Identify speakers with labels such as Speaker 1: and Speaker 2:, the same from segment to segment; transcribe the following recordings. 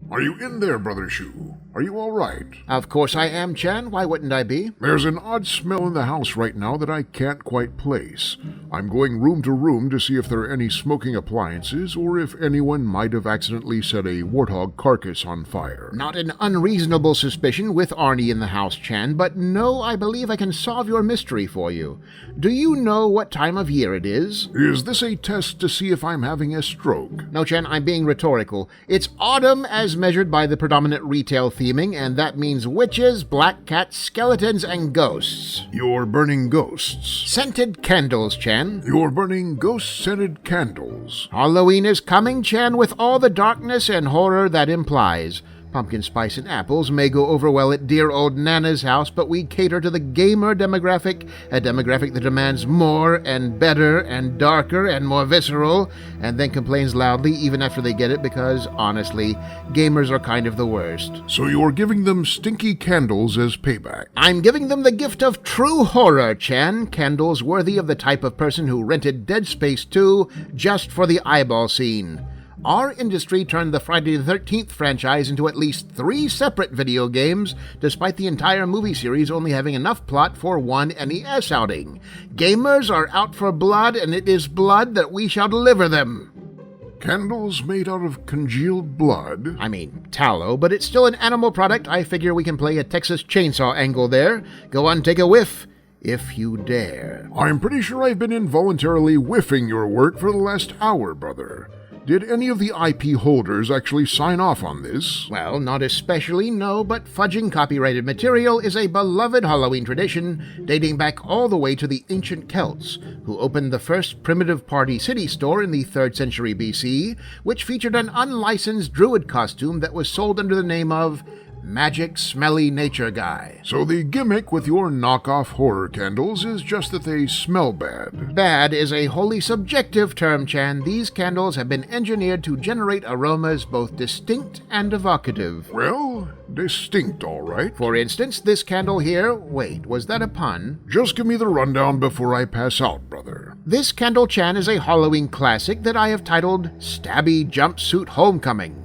Speaker 1: Are you in there, Brother Shu? Are you all right?
Speaker 2: Of course I am, Chan. Why wouldn't I be?
Speaker 1: There's an odd smell in the house right now that I can't quite place. I'm going room to room to see if there are any smoking appliances or if anyone might have accidentally set a warthog carcass on fire.
Speaker 2: Not an unreasonable suspicion with Arnie in the house, Chan, but no, I believe I can solve your mystery for you. Do you know what time of year it is?
Speaker 1: Is this a test to see if I'm having a stroke?
Speaker 2: No, Chan, I'm being rhetorical. It's autumn as measured by the predominant retail theming, and that means witches, black cats, skeletons, and ghosts.
Speaker 1: You're burning ghosts.
Speaker 2: Scented candles, Chan.
Speaker 1: You're burning ghost-scented candles.
Speaker 2: Halloween is coming, Chan, with all the darkness and horror that implies. Pumpkin spice and apples may go over well at dear old Nana's house, but we cater to the gamer demographic, a demographic that demands more and better and darker and more visceral, and then complains loudly even after they get it because, honestly, gamers are kind of the worst.
Speaker 1: So you're giving them stinky candles as payback?
Speaker 2: I'm giving them the gift of true horror, Chan. Candles worthy of the type of person who rented Dead Space 2 just for the eyeball scene. Our industry turned the Friday the 13th franchise into at least 3 separate video games, despite the entire movie series only having enough plot for one NES outing. Gamers are out for blood, and it is blood that we shall deliver them.
Speaker 1: Candles made out of congealed blood?
Speaker 2: I mean, tallow, but it's still an animal product. I figure we can play a Texas Chainsaw angle there. Go on, take a whiff, if you dare.
Speaker 1: I'm pretty sure I've been involuntarily whiffing your work for the last hour, brother. Did any of the IP holders actually sign off on this?
Speaker 2: Well, not especially, no, but fudging copyrighted material is a beloved Halloween tradition dating back all the way to the ancient Celts, who opened the first primitive party city store in the 3rd century BC, which featured an unlicensed druid costume that was sold under the name of Magic Smelly Nature Guy.
Speaker 1: So the gimmick with your knockoff horror candles is just that they smell bad.
Speaker 2: Bad is a wholly subjective term, Chan. These candles have been engineered to generate aromas both distinct and evocative.
Speaker 1: Well, distinct, all right.
Speaker 2: For instance, this candle here... Wait, was that a pun?
Speaker 1: Just give me the rundown before I pass out, brother.
Speaker 2: This candle, Chan, is a Halloween classic that I have titled Stabby Jumpsuit Homecoming.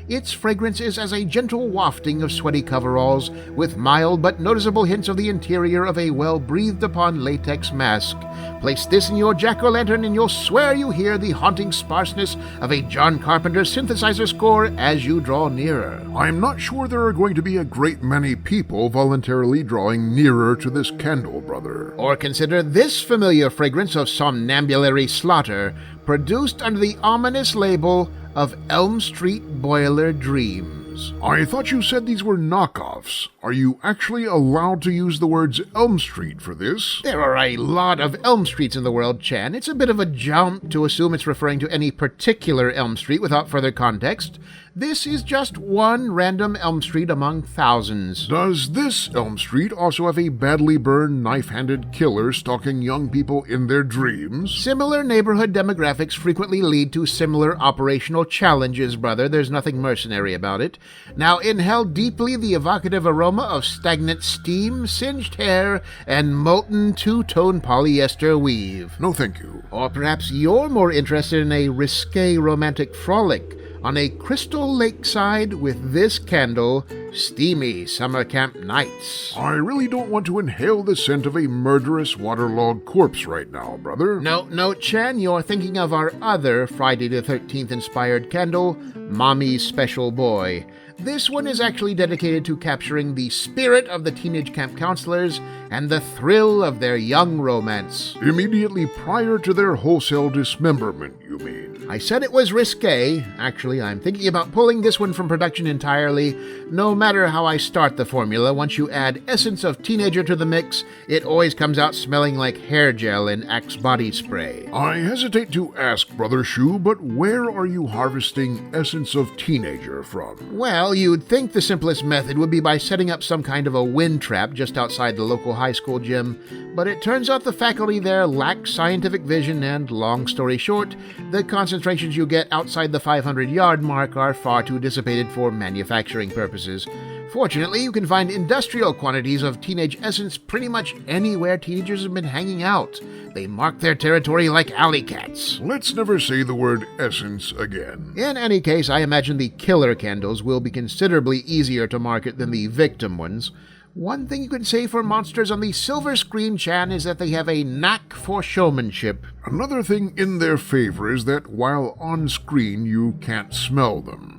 Speaker 2: Its fragrance is as a gentle wafting of sweaty coveralls, with mild but noticeable hints of the interior of a well-breathed-upon latex mask. Place this in your jack-o'-lantern and you'll swear you hear the haunting sparseness of a John Carpenter synthesizer score as you draw nearer.
Speaker 1: I'm not sure there are going to be a great many people voluntarily drawing nearer to this candle, brother.
Speaker 2: Or consider this familiar fragrance of somnambulary slaughter, produced under the ominous label of Elm Street Boiler Dreams.
Speaker 1: I thought you said these were knockoffs. Are you actually allowed to use the words Elm Street for this?
Speaker 2: There are a lot of Elm Streets in the world, Chan. It's a bit of a jump to assume it's referring to any particular Elm Street without further context. This is just one random Elm Street among thousands.
Speaker 1: Does this Elm Street also have a badly burned, knife-handed killer stalking young people in their dreams?
Speaker 2: Similar neighborhood demographics frequently lead to similar operational challenges, brother. There's nothing mercenary about it. Now inhale deeply the evocative aroma of stagnant steam, singed hair, and molten two-tone polyester weave.
Speaker 1: No, thank you.
Speaker 2: Or perhaps you're more interested in a risque romantic frolic on a crystal lakeside with this candle, Steamy Summer Camp Nights.
Speaker 1: I really don't want to inhale the scent of a murderous waterlogged corpse right now, brother.
Speaker 2: No, Chan, you're thinking of our other Friday the 13th inspired candle, Mommy's Special Boy. This one is actually dedicated to capturing the spirit of the teenage camp counselors and the thrill of their young romance.
Speaker 1: Immediately prior to their wholesale dismemberment, you mean?
Speaker 2: I said it was risque. Actually, I'm thinking about pulling this one from production entirely. No matter how I start the formula, once you add essence of teenager to the mix, it always comes out smelling like hair gel and Axe body spray.
Speaker 1: I hesitate to ask, Brother Shu, but where are you harvesting essence of teenager from?
Speaker 2: Well, you'd think the simplest method would be by setting up some kind of a wind trap just outside the local high school gym, but it turns out the faculty there lack scientific vision and, long story short, the concentrations you get outside the 500-yard mark are far too dissipated for manufacturing purposes. Fortunately, you can find industrial quantities of teenage essence pretty much anywhere teenagers have been hanging out. They mark their territory like alley cats.
Speaker 1: Let's never say the word essence again.
Speaker 2: In any case, I imagine the killer candles will be considerably easier to market than the victim ones. One thing you can say for monsters on the silver screen, Chan, is that they have a knack for showmanship.
Speaker 1: Another thing in their favor is that while on screen you can't smell them.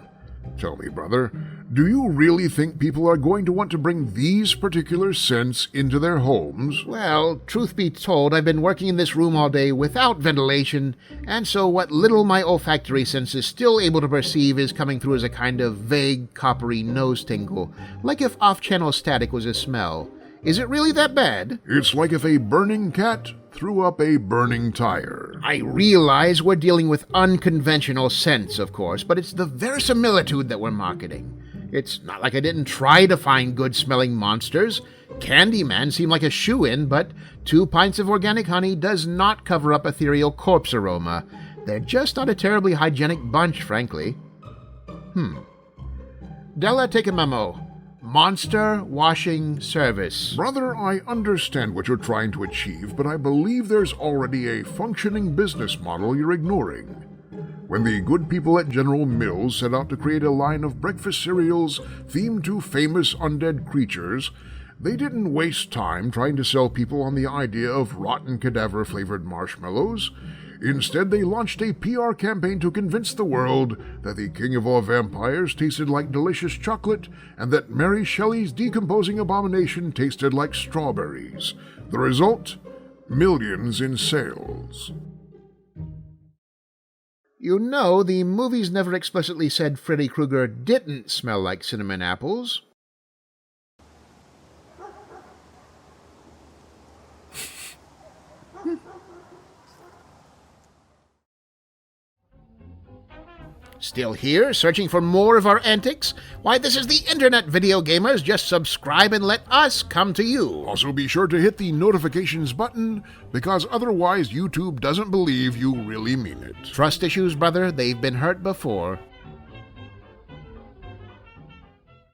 Speaker 1: Tell me, brother, do you really think people are going to want to bring these particular scents into their homes?
Speaker 2: Well, truth be told, I've been working in this room all day without ventilation, and so what little my olfactory sense is still able to perceive is coming through as a kind of vague, coppery nose tingle, like if off-channel static was a smell. Is it really that bad?
Speaker 1: It's like if a burning cat threw up a burning tire.
Speaker 2: I realize we're dealing with unconventional scents, of course, but it's the verisimilitude that we're marketing. It's not like I didn't try to find good-smelling monsters. Candyman seemed like a shoo-in, but 2 pints of organic honey does not cover up ethereal corpse aroma. They're just not a terribly hygienic bunch, frankly. Della, take a memo. Monster washing service.
Speaker 1: Brother, I understand what you're trying to achieve, but I believe there's already a functioning business model you're ignoring. When the good people at General Mills set out to create a line of breakfast cereals themed to famous undead creatures, they didn't waste time trying to sell people on the idea of rotten cadaver-flavored marshmallows. Instead, they launched a PR campaign to convince the world that the king of all vampires tasted like delicious chocolate and that Mary Shelley's decomposing abomination tasted like strawberries. The result? Millions in sales.
Speaker 2: You know, the movies never explicitly said Freddy Krueger didn't smell like cinnamon apples. Still here, searching for more of our antics? Why, this is the internet, video gamers. Just subscribe and let us come to you.
Speaker 1: Also be sure to hit the notifications button, because otherwise YouTube doesn't believe you really mean it.
Speaker 2: Trust issues, brother. They've been hurt before.